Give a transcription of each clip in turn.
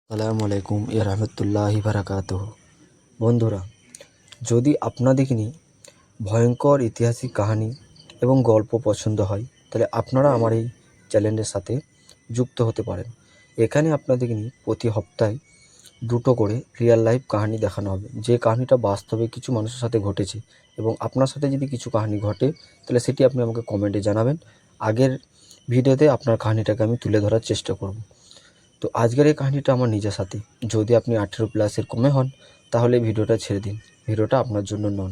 আসসালামু আলাইকুম রহমতুল্লাহি বারাকাতুহ। বন্ধুরা, যদি আপনাদেরকে ভয়ঙ্কর ঐতিহাসিক কাহিনী এবং গল্প পছন্দ হয়, তাহলে আপনারা আমার এই চ্যানেলের সাথে যুক্ত হতে পারেন। এখানে আপনাদেরকে প্রতি সপ্তাহে দুটো করে রিয়েল লাইফ কাহিনী দেখানো হবে, যে কাহিনীটা বাস্তবে কিছু মানুষের সাথে ঘটেছে। এবং আপনার সাথে যদি কিছু কাহিনী ঘটে, তাহলে সেটি আপনি আমাকে কমেন্টে জানাবেন। আগের ভিডিওতে আপনার কাহিনীটাকে আমি তুলে ধরার চেষ্টা করব। তো আজকের এই কাহিনীটা আমার নিজের সাথে। যদি আপনি 18+ কমে হন, তাহলে ভিডিওটা ছেড়ে দিন, ভিডিওটা আপনার জন্য নন।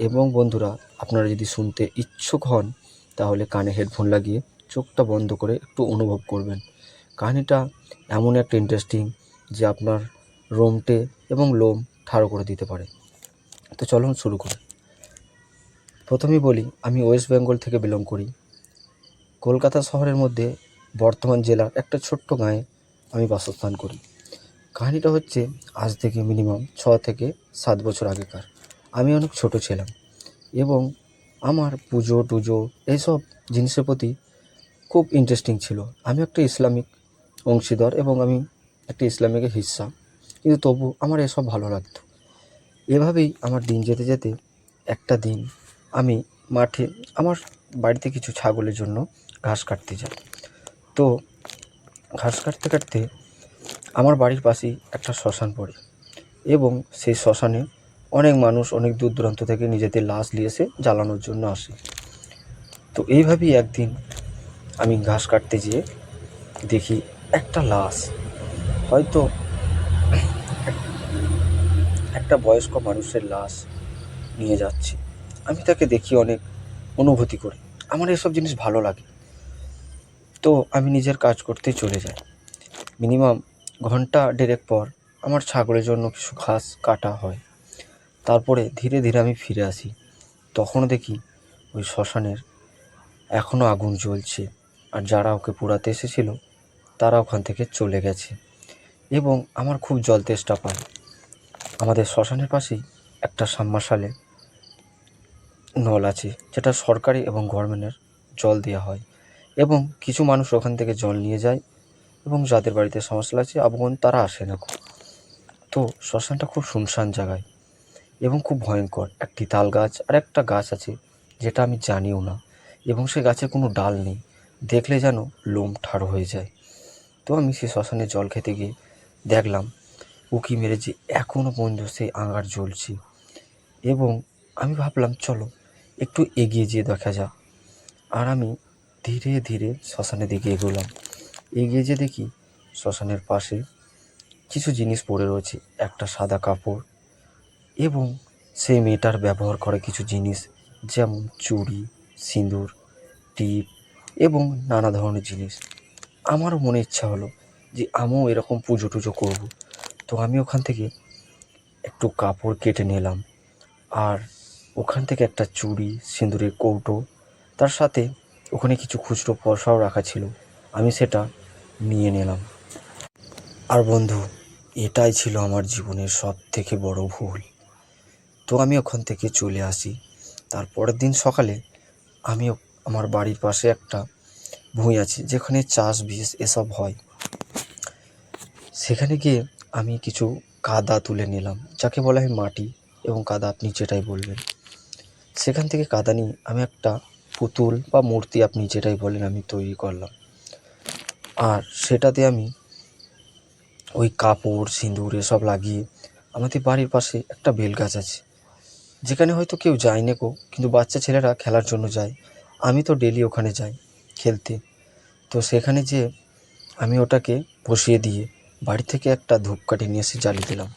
এবং বন্ধুরা, আপনারা যদি শুনতে ইচ্ছুক হন, তাহলে কানে হেডফোন লাগিয়ে চোখটা বন্ধ করে একটু অনুভব করবেন। কাহিনীটা এমন একটা ইন্টারেস্টিং যে আপনার রোমটে এবং লোম ঠাড়ো করে দিতে পারে। তো চলুন শুরু করি। প্রথমেই বলি, আমি ওয়েস্ট বেঙ্গল থেকে বিলং করি। কলকাতা শহরের মধ্যে বর্ধমান জেলার একটা ছোট্ট গাঁয়ে আমি বাসস্থান করি। কাহিনীটা হচ্ছে আজ থেকে মিনিমাম 6 থেকে 7 বছর আগেকার। আমি অনেক ছোট ছিলাম এবং আমার পুজো টুজো এইসব জিনিসের প্রতি খুব ইন্টারেস্টিং ছিল। আমি একটা ইসলামিক অংশীদার এবং আমি একটা ইসলামিকের হিস্সা, কিন্তু তবু আমার এসব ভালো লাগতো। এভাবেই আমার দিন যেতে যেতে একটা দিন আমি মাঠে আমার বাড়িতে কিছু ছাগলের জন্য ঘাস কাটতে যাই। তো ঘাস কাটতে কাটতে আমার বাড়ির পাশেই একটা শ্মশান পড়ে এবং সেই শ্মশানে অনেক মানুষ অনেক দূর দূরান্ত থেকে নিজেদের লাশ নিয়ে এসে জ্বালানোর জন্য আসে। তো এইভাবেই একদিন আমি ঘাস কাটতে যেয়ে দেখি একটা লাশ, হয়তো একটা বয়স্ক মানুষের লাশ নিয়ে যাচ্ছে। আমি তাকে দেখি অনেক অনুভূতি করে, আমার এসব জিনিস ভালো লাগে। তো আমি নিজের কাজ করতে চলে যাই। মিনিমাম ঘন্টা দেড়েক পর আমার ছাগলের জন্য কিছু ঘাস কাটা হয়। তারপরে ধীরে ধীরে আমি ফিরে আসি। তখন দেখি ওই শ্মশানের এখনও আগুন জ্বলছে, আর যারা ওকে পোড়াতে এসেছিল তারা ওখান থেকে চলে গেছে। এবং আমার খুব জল তেষ্টা পায়। আমাদের শ্মশানের পাশেই একটা সাবমার্শালে নল আছে, যেটা সরকারি এবং গভর্নমেন্টের জল দেওয়া হয়। এবং কিছু মানুষ ওখান থেকে জল নিয়ে যায় এবং যাদের বাড়িতে সমস্যা আছে আবগণ তারা আসে না। তো শ্মশানটা খুব শুনশান জায়গায় এবং খুব ভয়ঙ্কর। একটি তাল গাছ আর একটা গাছ আছে যেটা আমি জানিও না, এবং সে গাছে কোনো ডাল নেই, দেখলে যেন লোম ঠাড়ো হয়ে যায়। তো আমি সেই শ্মশানে জল খেতে গিয়ে দেখলাম উঁকি মেরে যে এখনও পর্যন্ত সেই আঙার জ্বলছে। এবং আমি ভাবলাম চলো একটু এগিয়ে যেয়ে দেখা যাক। আর আমি ধীরে ধীরে শ্মশানের দিকে এগোলাম। এগিয়ে যেয়ে দেখি শ্মশানের পাশে কিছু জিনিস পড়ে রয়েছে, একটা সাদা কাপড় এবং সেই মেয়েটার ব্যবহার করা কিছু জিনিস, যেমন চুড়ি, সিঁদুর, টিপ এবং নানা ধরনের জিনিস। আমারও মনে ইচ্ছা হলো যে আমিও এরকম পুজো টুজো করবো। তো আমি ওখান থেকে একটু কাপড় কেটে নিলাম, আর ওখান থেকে একটা চুড়ি, সিঁদুরের কৌটো, তার সাথে ওখানে কিছু খুচরো পয়সাও রাখা ছিল, আমি সেটা নিয়ে নিলাম। আর বন্ধু, এটাই ছিল আমার জীবনের সবথেকে বড় ভুল। তো আমি ওখান থেকে চলে আসি। তারপরের দিন সকালে আমি আমার বাড়ির পাশে একটা ভুঁই আছে যেখানে চাষ বীজ এসব হয়, সেখানে গিয়ে আমি কিছু কাদা তুলে নিলাম, যাকে বলা হয় মাটি এবং কাদা, আপনি যেটাই বলবেন। সেখান থেকে কাদা নিয়ে আমি একটা পুতুল বা মূর্তি, আপনি যেটাই বলেন, আমি তৈরি করলাম। আর সেটাতে আমি ওই কাপড় সিঁদুর এসব লাগিয়ে, আমাদের বাড়ির পাশে একটা বেল গাছ আছে যেখানে হয়তো কেউ যায় না গো, কিন্তু বাচ্চা ছেলেরা খেলার জন্য যায়। আমি তো ডেলি ওখানে যাই খেলতে। তো সেখানে যেয়ে আমি ওটাকে বসিয়ে দিয়ে বাড়ি থেকে একটা ধূপকাঠি নিয়ে এসে জ্বালিয়ে দিলাম।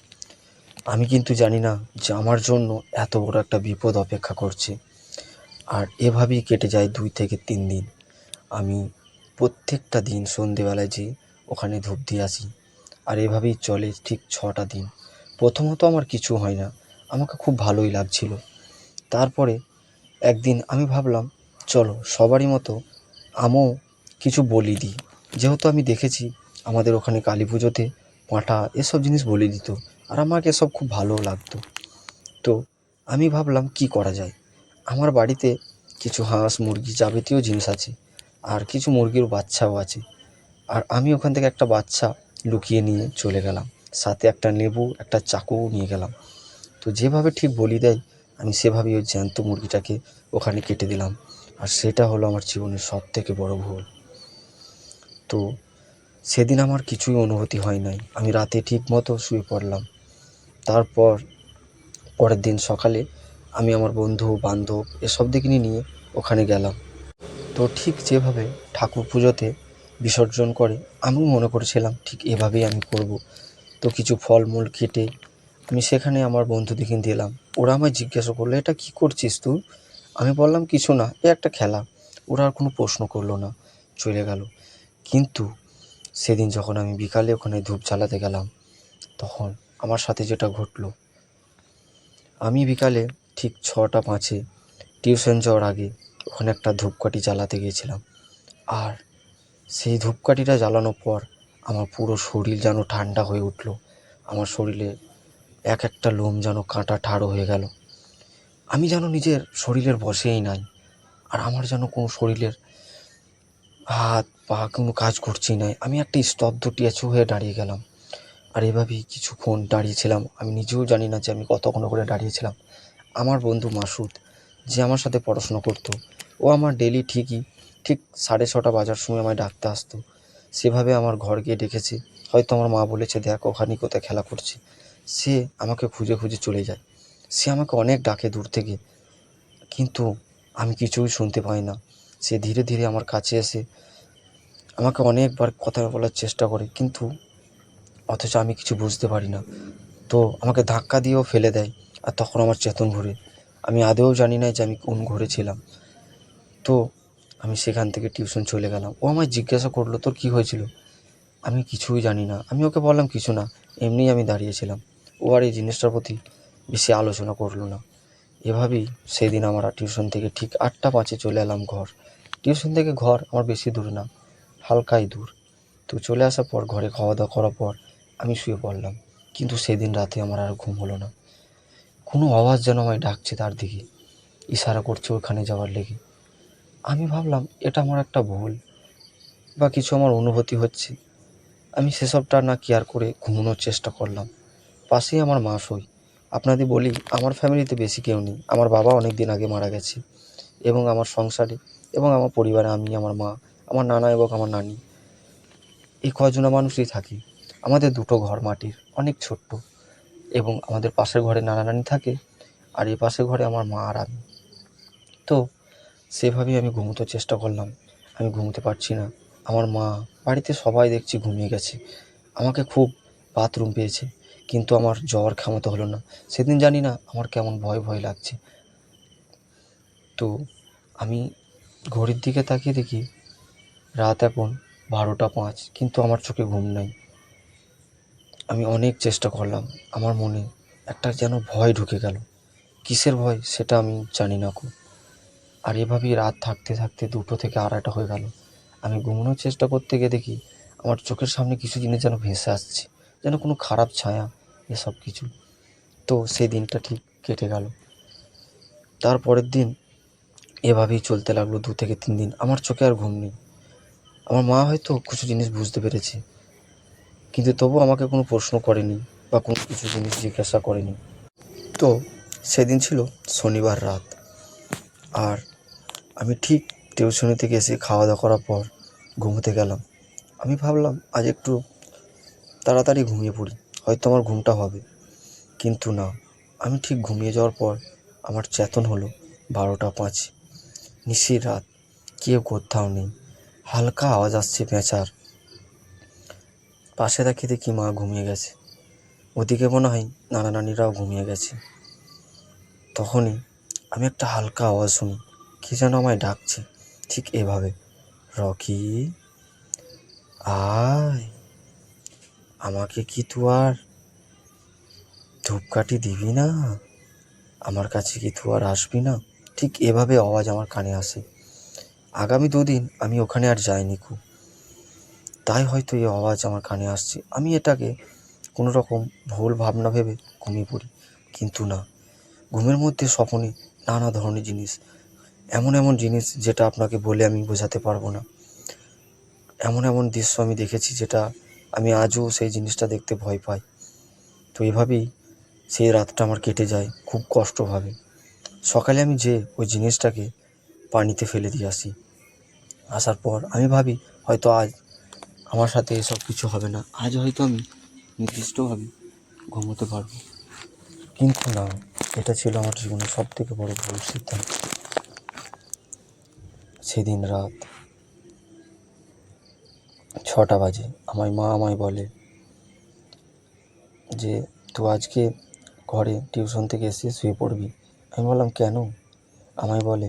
আমি কিন্তু জানি না যে আমার জন্য এত বড় একটা বিপদ অপেক্ষা করছে। আর এভাবেই কেটে যায় 2 থেকে 3 দিন। আমি প্রত্যেকটা দিন সন্ধেবেলায় যেয়ে ওখানে ধূপ দিয়ে আসি। আর এভাবেই চলে ঠিক 6টা দিন। প্রথমত আমার কিছু হয় না, আমাকে খুব ভালোই লাগছিল। তারপরে একদিন আমি ভাবলাম চলো সবারই মতো আমিও কিছু বলি দিই। যেহেতু আমি দেখেছি আমাদের ওখানে কালী পুজোতে পাঁঠা এসব জিনিস বলি দিত, আর আমাকে এসব খুব ভালোও লাগতো। তো আমি ভাবলাম কি করা যায়। আমার বাড়িতে কিছু হাঁস মুরগি যাবতীয় জিনিস আছে, আর কিছু মুরগির বাচ্চাও আছে। আর আমি ওখান থেকে একটা বাচ্চা লুকিয়ে নিয়ে চলে গেলাম, সাথে একটা লেবু একটা চাকুও নিয়ে গেলাম। তো যেভাবে ঠিক বলি দেয় আমি সেভাবেই ওই জ্যান্ত মুরগিটাকে ওখানে কেটে দিলাম। আর সেটা হলো আমার জীবনের সবথেকে বড় ভুল। তো সেদিন আমার কিছুই অনুভূতি হয় নাই, আমি রাতে ঠিক মতো শুয়ে পড়লাম। তারপর পরের দিন সকালে আমি আমার বন্ধু বান্ধব এসব দিকে নিয়ে ওখানে গেলাম। তো ঠিক যেভাবে ঠাকুর পুজোতে বিসর্জন করে আমিও মনে করেছিলাম ঠিক এভাবেই আমি করব। তো কিছু ফলমূল কেটে আমি সেখানে আমার বন্ধুদেরকে দিলাম। ওরা আমায় জিজ্ঞাসা করলো, এটা কি করছিস তুই? আমি বললাম, কিছু না, এ একটা খেলা। ওরা আর কোনো প্রশ্ন করলো না, চলে গেল। কিন্তু সেদিন যখন আমি বিকালে ওখানে ধূপ জ্বালাতে গেলাম, তখন আমার সাথে যেটা ঘটলো, আমি বিকালে ঠিক 6টা 5-এ টিউশন যাওয়ার আগে ওখানে একটা ধূপকাঠি জ্বালাতে গিয়েছিলাম। আর সেই ধূপকাঠিটা জ্বালানোর পর আমার পুরো শরীর যেন ঠান্ডা হয়ে উঠলো। আমার শরীরে এক একটা লোম যেন কাঁটা ঠাড়ো হয়ে গেল। আমি যেন নিজের শরীরের বশেই নাই। আর আমার যেন কোনো শরীরের হাত পা কোনো কাজ করছেই নাই। আমি একটা স্তব্ধ টেঁচো হয়ে দাঁড়িয়ে গেলাম। আর এভাবেই কিছুক্ষণ দাঁড়িয়েছিলাম, আমি নিজেও জানি না যে আমি কতক্ষণ করে দাঁড়িয়েছিলাম। আমার বন্ধু মাসুদ, যে আমার সাথে পড়াশোনা করতো, ও আমার ডেলি ঠিক 6:30 বাজার সময় আমায় ডাকতে আসতো। সেভাবে আমার ঘর গিয়ে ডেকেছে। হয়তো আমার মা বলেছে, দেখ ওখানে কোথায় খেলা করছে। সে আমাকে খুঁজে খুঁজে চলে যায়। সে আমাকে অনেক ডাকে দূর থেকে, কিন্তু আমি কিছুই শুনতে পাই না। সে ধীরে ধীরে আমার কাছে এসে আমাকে অনেকবার কথা বলার চেষ্টা করে, কিন্তু অথচ আমি কিছু বুঝতে পারি না। তো আমাকে ধাক্কা দিয়েও ফেলে দেয়। আর তখন আমার চেতন ঘুরে। আমি আদৌ জানি না যে আমি কোন ঘরে ছিলাম। তো আমি সেখান থেকে টিউশন চলে গেলাম। ও আমায় জিজ্ঞাসা করলো, তোর কী হয়েছিল? আমি কিছুই জানি না। আমি ওকে বললাম, কিছু না, এমনিই আমি দাঁড়িয়েছিলাম। ও আর এই জিনিসটার প্রতি বেশি আলোচনা করলো না। এভাবেই সেদিন আমার টিউশন থেকে ঠিক 8টা 5-এ চলে এলাম ঘর। টিউশন থেকে ঘর আমার বেশি দূর না, হালকাই দূর। তো চলে আসার পর ঘরে খাওয়া দাওয়া করার পর আমি শুয়ে পড়লাম। কিন্তু সেদিন রাতে আমার আর ঘুম হলো না। কোনো আওয়াজ যেন আমায় ডাকছে তার দিকে, ইশারা করছে ওখানে যাওয়ার লেগে। আমি ভাবলাম এটা আমার একটা ভুল বা কিছু আমার অনুভূতি হচ্ছে। আমি সেসবটা না কেয়ার করে ঘুমানোর চেষ্টা করলাম। পাশেই আমার মা শোয়। আপনাদের বলি, আমার ফ্যামিলিতে বেশি কেউ নেই। আমার বাবা অনেক দিন আগে মারা গেছে এবং আমার সংসারে এবং আমার পরিবারে আমি, আমার মা, আমার নানা এবং আমার নানি, এই কয়জনা মানুষই থাকি। আমাদের দুটো ঘর মাটির, অনেক ছোট্ট, এবং আমাদের পাশের ঘরে নানা নানি থাকে, আর এই পাশের ঘরে আমার মা আর আমি। তো সেভাবেই আমি ঘুমোতে চেষ্টা করলাম। আমি ঘুমোতে পারছি না। আমার মা, বাড়িতে সবাই দেখছি ঘুমিয়ে গেছে। আমাকে খুব বাথরুম পেয়েছে, কিন্তু আমার জ্বর ক্ষামতা হলো না। সেদিন জানি না আমার কেমন ভয় ভয় লাগছে। তো আমি ঘড়ির দিকে তাকিয়ে দেখি রাত এখন 12টা 5, কিন্তু আমার চোখে ঘুম নাই। আমি অনেক চেষ্টা করলাম। আমার মনে একটা যেন ভয় ঢুকে গেল। কিসের ভয় সেটা আমি জানি না কো। আর এভাবেই রাত থাকতে থাকতে 2টো থেকে 2:30 হয়ে গেল। আমি ঘুমানোর চেষ্টা করতে গিয়ে দেখি আমার চোখের সামনে কিছু জিনিস যেন ভেসে আসছে, যেন কোনো খারাপ ছায়া, এসব কিছু। তো সেই দিনটা ঠিক কেটে গেল। তারপরের দিন এভাবেই চলতে লাগলো 2 থেকে 3 দিন। আমার চোখে আর ঘুম নেই। আমার মা হয়তো কিছু জিনিস বুঝতে পেরেছে, কিন্তু তবু আমাকে কোনো প্রশ্ন করেনি বা কোনো কিছু জিনিস জিজ্ঞাসা করেনি। তো সেদিন ছিল শনিবার রাত। আর আমি ঠিক টিউশনি থেকে এসে খাওয়া দাওয়া করার পর ঘুমোতে গেলাম। আমি ভাবলাম আজ একটু তাড়াতাড়ি ঘুমিয়ে পড়ি, হয়তো আমার ঘুমটা হবে। কিন্তু না, আমি ঠিক ঘুমিয়ে যাওয়ার পর আমার চেতন হলো 12টা 5। নিশির রাত, কেউ কোথাও নেই। হালকা আওয়াজ আসছে পেঁচার। পাশে তাকিয়ে দেখি মা ঘুমিয়ে গেছে। ওদিকে মনে হয় নানা নানিরাও ঘুমিয়ে গেছে। তখনই আমি একটা হালকা আওয়াজ শুনি, কে যেন আমায় ডাকছে ঠিক এভাবে, রকি আয়, আমাকে কি তুই আর ধূপকাঠি দিবি না? আমার কাছে কি তুই আর আসবি না? ঠিক এভাবে আওয়াজ আমার কানে আসে। আগামী 2 দিন আমি ওখানে আর যাইনি কু, তাই হয়তো এই আওয়াজ আমার কানে আসছে। আমি এটাকে কোনো রকম ভুল ভাবনা ভেবে ঘুমিয়ে পড়ি। কিন্তু না, ঘুমের মধ্যে স্বপ্নে নানা ধরনের জিনিস, এমন এমন জিনিস যেটা আপনাকে বলে আমি বোঝাতে পারবো না। এমন এমন দৃশ্য আমি দেখেছি যেটা আমি আজও সেই জিনিসটা দেখতে ভয় পাই। তো এভাবেই সেই রাতটা আমার কেটে যায় খুব কষ্টভাবে। সকালে আমি যেয়ে ওই জিনিসটাকে পানিতে ফেলে দিয়ে আসি। আসার পর আমি ভাবি হয়তো আজ আমার সাথে এসব কিছু হবে না, আজ হয়তো আমি নির্দিষ্টভাবে ঘুমোতে পারবো। কিন্তু না, এটা ছিল আমার জীবনের সবথেকে বড় ভুল সিদ্ধান্ত। সেদিন রাত 6টা বাজে আমার মা আমায় বলে যে তুই আজকে ঘরে টিউশন থেকে এসে শুয়ে পড়বি। আমি বললাম কেন? আমায় বলে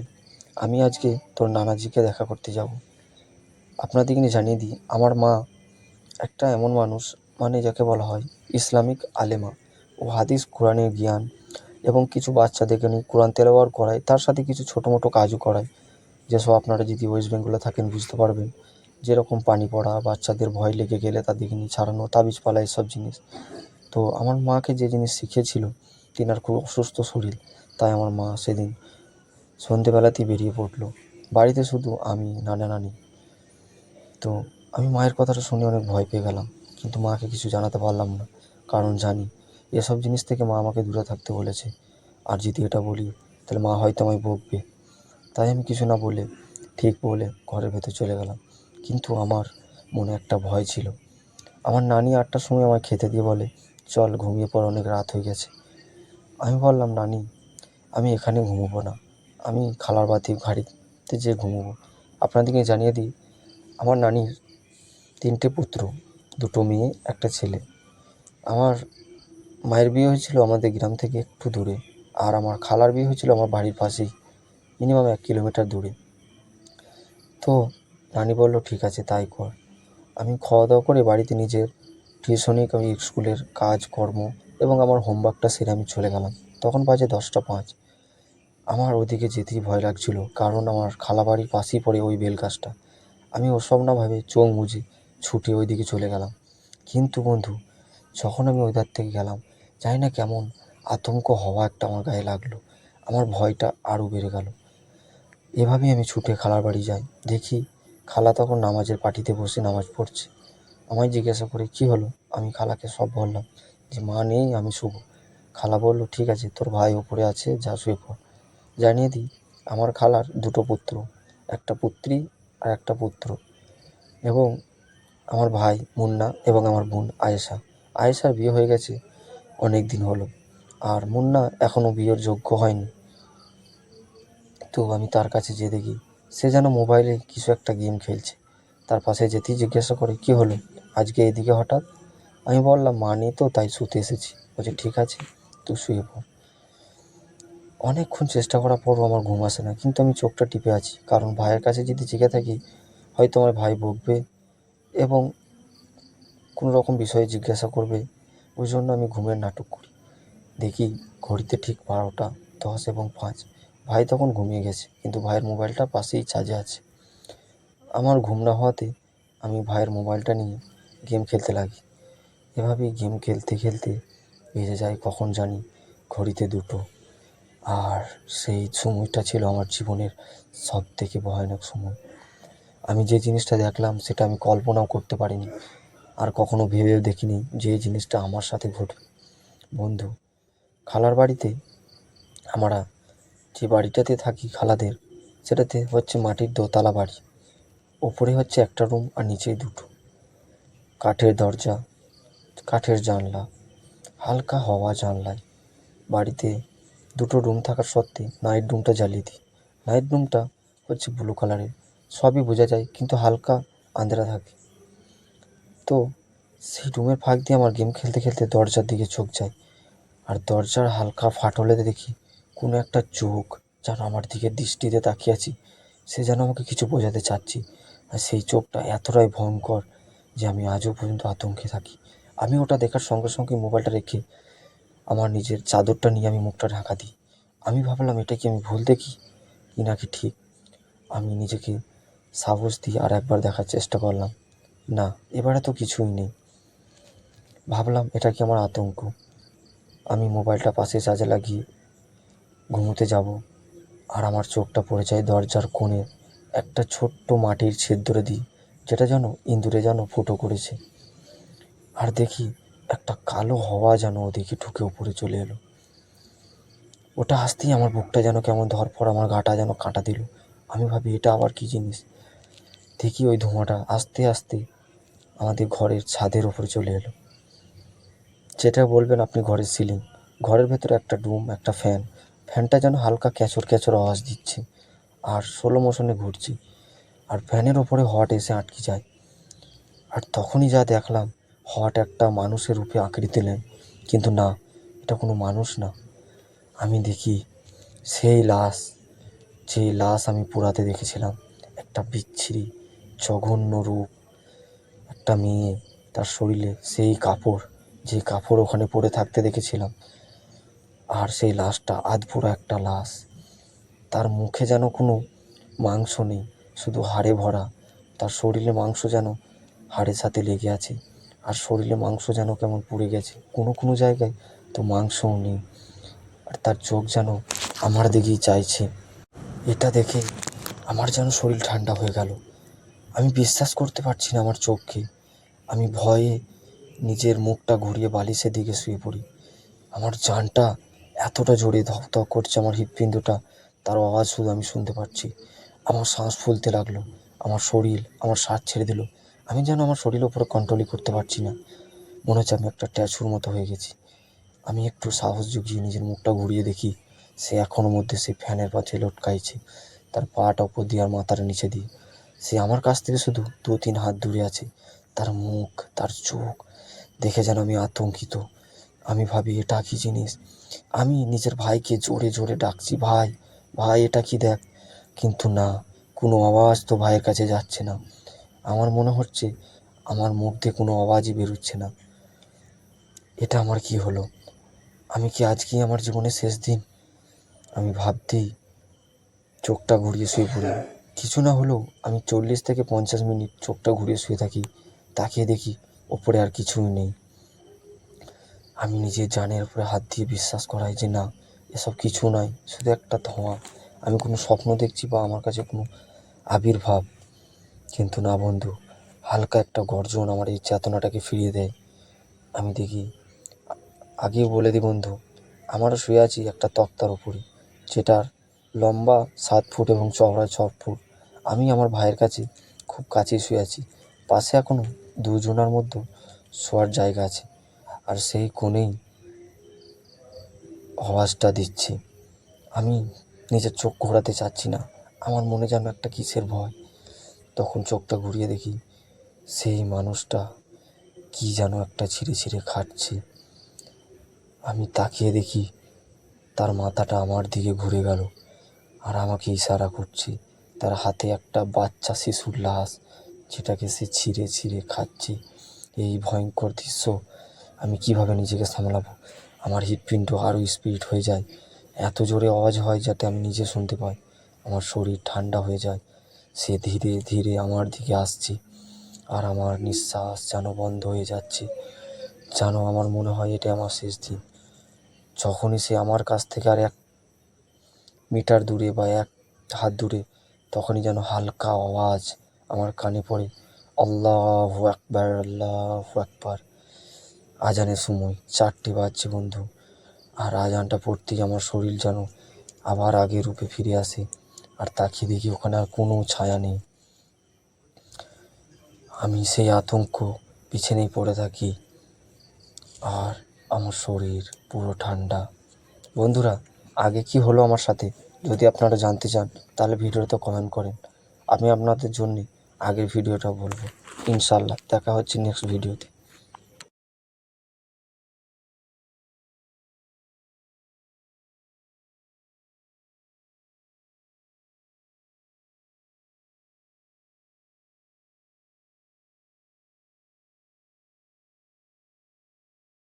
আমি আজকে তোর নানাজিকে দেখা করতে যাব। আপনাদেরকে জানিয়ে দিই, আমার মা একটা এমন মানুষ, মানে যাকে বলা হয় ইসলামিক আলেমা। ও হাদিস কোরআনের জ্ঞান এবং কিছু বাচ্চাদেরকে নিয়ে কোরআন তেলাওয়াত করায়, তার সাথে কিছু ছোটো মোটো কাজও করায়, যেসব আপনারা যদি ওয়েস্ট বেঙ্গলে থাকেন বুঝতে পারবেন। যেরকম পানি পড়া, বাচ্চাদের ভয় লেগে গেলে তাদেরকে নিয়ে ছাড়ানো, তাবিজ পালা, এসব জিনিস। তো আমার মাকে যে জিনিস শিখিয়েছিল, তিনার খুব অসুস্থ শরীর, তাই আমার মা সেদিন সন্ধেবেলাতেই বেরিয়ে পড়লো। বাড়িতে শুধু আমি, নানা নানি। তো আমি মায়ের কথাটা শুনে অনেক ভয় পেয়ে গেলাম, কিন্তু মাকে কিছু জানাতে পারলাম না, কারণ জানি এসব জিনিস থেকে মা আমাকে দূরে থাকতে বলেছে। আর যদি এটা বলি তাহলে মা হয়তো আমায় বকবে। তাই আমি কিছু না বলে ঠিক বলে ঘরের ভেতর চলে গেলাম। কিন্তু আমার মনে একটা ভয় ছিল। আমার নানি 8টার সময় আমায় খেতে দিয়ে বলে চল ঘুমিয়ে পড়, অনেক রাত হয়ে গেছে। আমি বললাম নানি আমি এখানে ঘুমোবো না, আমি খালার বাতি ঘাড়িতে যেয়ে ঘুমোবো। আপনাদেরকে জানিয়ে দিই, আমার নানির 3টে পুত্র, 2টো মেয়ে, একটা ছেলে। আমার মায়ের বিয়ে হয়েছিল আমাদের গ্রাম থেকে একটু দূরে, আর আমার খালার বিয়ে হয়েছিল আমার বাড়ির পাশেই, মিনিমাম 1 কিলোমিটার দূরে। তো নানি বলল ঠিক আছে তাই কর। আমি খাওয়া দাওয়া করে বাড়িতে নিজের টিউশনিক, আমি স্কুলের কাজকর্ম এবং আমার হোমওয়ার্কটা সেরে আমি চলে গেলাম। তখন বাজে 10টা 5। আমার ওদিকে যেতেই ভয় লাগছিল, কারণ আমার খালা বাড়ির পাশেই পড়ে ওই বেল গাছটা। আমি ওসব না ভাবে চোখ মুজে ছুটে ওই দিকে চলে গেলাম। কিন্তু বন্ধু, যখন আমি ওই ধার থেকে গেলাম, জানি না কেমন আতঙ্ক হওয়া একটা আমার গায়ে লাগলো। আমার ভয়টা আরও বেড়ে গেল। এভাবেই আমি ছুটে খালার বাড়ি যাই। দেখি খালা তখন নামাজের পাটিতে বসে নামাজ পড়ছে। আমায় জিজ্ঞাসা করে কী হলো। আমি খালাকে সব বললাম যে মা নেই, আমি শুভ। খালা বলল ঠিক আছে, তোর ভাই ওপরে আছে, যা শুয়ে পড়। জানিয়ে দিই, আমার খালার 2টো পুত্র, একটা পুত্রী আর একটা পুত্র, এবং আমার ভাই মুন্না এবং আমার বোন আয়েশা। আয়েশার বিয়ে হয়ে গেছে অনেক দিন হলো, আর মুন্না এখনও বিয়ের যোগ্য হয়নি। তো আমি তার কাছে যেয়ে দেখি সে যেন মোবাইলে কিছু একটা গেম খেলছে। তার পাশে যেতেই জিজ্ঞাসা করে কী হলো, আজকে এদিকে হঠাৎ? আমি বললাম মা নেই তো, তাই শুতে এসেছি। বলছে ঠিক আছে তুই শুয়ে পড়। অনেকক্ষণ চেষ্টা করার পরও আমার ঘুম আসে না, কিন্তু আমি চোখটা টিপে আছি, কারণ ভাইয়ের কাছে যদি জেগে থাকি হয়তো আমার ভাই বকবে এবং কোনো রকম বিষয়ে জিজ্ঞাসা করবে। ওই জন্য আমি ঘুমের নাটক করি। দেখি ঘড়িতে ঠিক 12টা 10 এবং 5। ভাই তখন ঘুমিয়ে গেছে, কিন্তু ভাইয়ের মোবাইলটা পাশেই চার্জে আছে। আমার ঘুম না হওয়াতে আমি ভাইয়ের মোবাইলটা নিয়ে গেম খেলতে লাগি। এভাবেই গেম খেলতে খেলতে বেজে যায় কখন জানি ঘড়িতে 2টো। আর সেই সময়টা ছিল আমার জীবনের সবথেকে ভয়ানক সময়। আমি যে জিনিসটা দেখলাম সেটা আমি কল্পনাও করতে পারিনি, আর কখনো ভেবেও দেখিনি যে এই জিনিসটা আমার সাথে ঘটবে। বন্ধু, খালার বাড়িতে আমরা যে বাড়িটাতে থাকি খালাদের, সেটাতে হচ্ছে মাটির দোতলা বাড়ি। ওপরে হচ্ছে একটা রুম আর নিচেই 2টো। কাঠের দরজা, কাঠের জানলা, হালকা হাওয়া জানলায়। বাড়িতে 2টো রুম থাকার সত্ত্বে নাইট রুমটা জ্বালিয়ে দিই। নাইট রুমটা হচ্ছে ব্লু কালারের, সবই বোঝা যায় কিন্তু হালকা আঁধারা থাকে। তো সেই রুমের ফাঁক দিয়ে আমার গেম খেলতে খেলতে দরজার দিকে চোখ যায়, আর দরজার হালকা ফাটলে দেখি কোনো একটা চোখ যেন আমার দিকে দৃষ্টিতে তাকিয়ে আছে। সে যেন আমাকে কিছু বোঝাতে চাচ্ছে, আর সেই চোখটা এতটাই ভয়ঙ্কর যে আমি আজও পর্যন্ত আতঙ্কে থাকি। আমি ওটা দেখার সঙ্গে সঙ্গে মোবাইলটা রেখে আমার নিজের চাদরটা নিয়ে আমি মুখটা ঢাকা দিই। আমি ভাবলাম এটা কি আমি ভুল দেখি কি নাকি ঠিক। আমি নিজেকে সাহস দিয়ে আর একবার দেখার চেষ্টা করলাম। না, এবারে তো কিছুই নেই। ভাবলাম এটা কি আমার আতঙ্ক। আমি মোবাইলটা পাশে চার্জে লাগিয়ে ঘুমোতে যাব, আর আমার চোখটা পড়ে যায় দরজার কোণে একটা ছোট্ট মাটির ছিদ্র দিয়ে, যেটা যেন ইঁদুরে যেন ফুটো করেছে। আর দেখি একটা কালো হাওয়া যেন ওদিকে ঢুকে উপরে চলে এলো। ওটা আসতেই আমার বুকটা যেন কেমন ধরফর, আমার গাটা যেন কাঁটা দিল। আমি ভাবি এটা আবার কী জিনিস। দেখি ওই ধোঁয়াটা আস্তে আস্তে আমাদের ঘরের ছাদের ওপরে চলে এলো। যেটা বলবেন আপনি ঘরের সিলিং, ঘরের ভেতরে একটা ডুম, একটা ফ্যান। ফ্যানটা যেন হালকা ক্যাচর ক্যাচর আওয়াজ দিচ্ছে আর স্লো মোশনে ঘুরছে, আর ফ্যানের ওপরে হট এসে আটকে যায়। আর তখনই যা দেখলাম, হট একটা মানুষের রূপে আকৃতি নেয়, কিন্তু না, এটা কোনো মানুষ না। আমি দেখি সেই লাশ, যে লাশ আমি পোড়াতে দেখেছিলাম, একটা বিচ্ছিরি জঘন্য রূপ, একটা মেয়ে, তার শরীরে সেই কাপড়, যে কাপড় ওখানে পরে থাকতে দেখেছিলাম। আর সেই লাশটা আধপোড়া একটা লাশ, তার মুখে যেন কোনো মাংস নেই, শুধু হাড়ে ভরা। তার শরীরে মাংস যেন হাড়ের সাথে লেগে আছে, আর শরীরে মাংস যেন কেমন পুড়ে গেছে, কোনো কোনো জায়গায় তো মাংসও নেই। আর তার চোখ যেন আমার দিকেই চাইছে। এটা দেখে আমার যেন শরীর ঠান্ডা হয়ে গেল। আমি বিশ্বাস করতে পারছি না আমার চোখকে। আমি ভয়ে নিজের মুখটা ঘুরিয়ে বালিশের দিকে শুয়ে পড়ি। আমার জানটা এতটা জোরে ধকধক করছে, আমার হৃৎপিণ্ডটা, তার আওয়াজ শুধু আমি শুনতে পাচ্ছি। আমার শ্বাস ফুলতে লাগলো, আমার শরীর আমার শ্বাস ছেড়ে দিল। আমি যেন আমার শরীরের ওপরে কন্ট্রোলই করতে পারছি না। মনে হচ্ছে আমি একটা ট্যাচুর মতো হয়ে গেছি। আমি একটু সাহস জুগিয়ে নিজের মুখটা ঘুরিয়ে দেখি, সে এখনও মধ্যে সে ফ্যানের পাশে লটকাইছে, তার পাটা উপর দিয়ে আর মাথার নিচে দিয়ে। সে আমার কাছ থেকে শুধু 2-3 হাত দূরে আছে। তার মুখ, তার চোখ দেখে যেন আমি আতঙ্কিত। আমি ভাবি এটা কী জিনিস। আমি নিজের ভাইকে জোরে জোরে ডাকছি, ভাই ভাই এটা কি দেখ, কিন্তু না, কোনো আওয়াজ তো ভাইয়ের কাছে যাচ্ছে না। আমার মনে হচ্ছে আমার মুখ দিয়ে কোনো আওয়াজই বেরোচ্ছে না। এটা আমার কি হলো? আমি কি আজকেই আমার জীবনের শেষ দিন? আমি ভাবতেই চোখটা ঘুরিয়ে শুয়ে পড়ি। কিছু না হলেও আমি 40 থেকে 50 মিনিট চোখটা ঘুরিয়ে শুয়ে থাকি। তাকিয়ে দেখি ওপরে আর কিছুই নেই। আমি নিজের জানের উপরে হাত দিয়ে বিশ্বাস করাই যে না, এসব কিছু নয়, শুধু একটা ধোঁয়া। আমি কোনো স্বপ্ন দেখছি বা আমার কাছে কোনো আবির্ভাব। কিন্তু না বন্ধু, হালকা একটা গর্জন আমার এই চেতনাটাকে ফিরিয়ে দেয়। আমি দেখি, আগেও বলে দিই বন্ধু, আমারও শুয়ে আছি একটা তক্তার উপরে, যেটার লম্বা 7 ফুট এবং চওড়া 6 ফুট। আমি আমার ভাইয়ের কাছে খুব কাছেই শুয়ে আছি। পাশে এখনও দুজনার মধ্যে শোয়ার জায়গা আছে, আর সেই কোণেই আওয়াজটা দিচ্ছি। আমি নিজের চোখ ঘোরাতে চাচ্ছি না, আমার মনে যেন একটা কিসের ভয়। তখন চোখটা ঘুরিয়ে দেখি সেই মানুষটা কি যেন একটা ছিঁড়ে ছিঁড়ে খাচ্ছে। আমি তাকিয়ে দেখি তার মাথাটা আমার দিকে ঘুরে গেল আর আমাকে ইশারা করছে। তার হাতে একটা বাচ্চা শিশুর লাশ, যেটাকে সে ছিঁড়ে ছিঁড়ে খাচ্ছে। এই ভয়ঙ্কর দৃশ্য আমি কিভাবে নিজেকে সামলাবো? আমার হৃৎপিণ্ড আরও স্পিড হয়ে যায়, এত জোরে আওয়াজ হয় যাতে আমি নিজে শুনতে পাই। আমার শরীর ঠান্ডা হয়ে যায়। সে ধীরে ধীরে আমার দিকে আসছে, আর আমার নিঃশ্বাস যেন বন্ধ হয়ে যাচ্ছে। যেন আমার মনে হয় এটা আমার শেষ দিন। যখনই সে আমার কাছ থেকে আর 1 মিটার দূরে বা 1 হাত দূরে, তখনই যেন হালকা আওয়াজ আমার কানে পড়ে, আল্লাহু আকবার, আল্লাহু আকবার। আজানের সময় 4টে বাজছে বন্ধু, আর আজানটা পড়তেই আমার শরীর যেন আবার আগের রূপে ফিরে আসে। আর তাকিয়ে দেখি ওখানে আর কোনো ছায়া নেই। আমি সেই আতঙ্ক বিছানায় পড়ে থাকি, আর আমার শরীর পুরো ঠান্ডা। বন্ধুরা, আগে কি হলো আমার সাথে যদি আপনারা জানতে চান, তাহলে ভিডিওতে কমেন্ট করেন। আমি আপনাদের জন্যে আগের ভিডিওটা বলবো। ইনশাআল্লাহ দেখা হচ্ছে নেক্সট ভিডিওতে।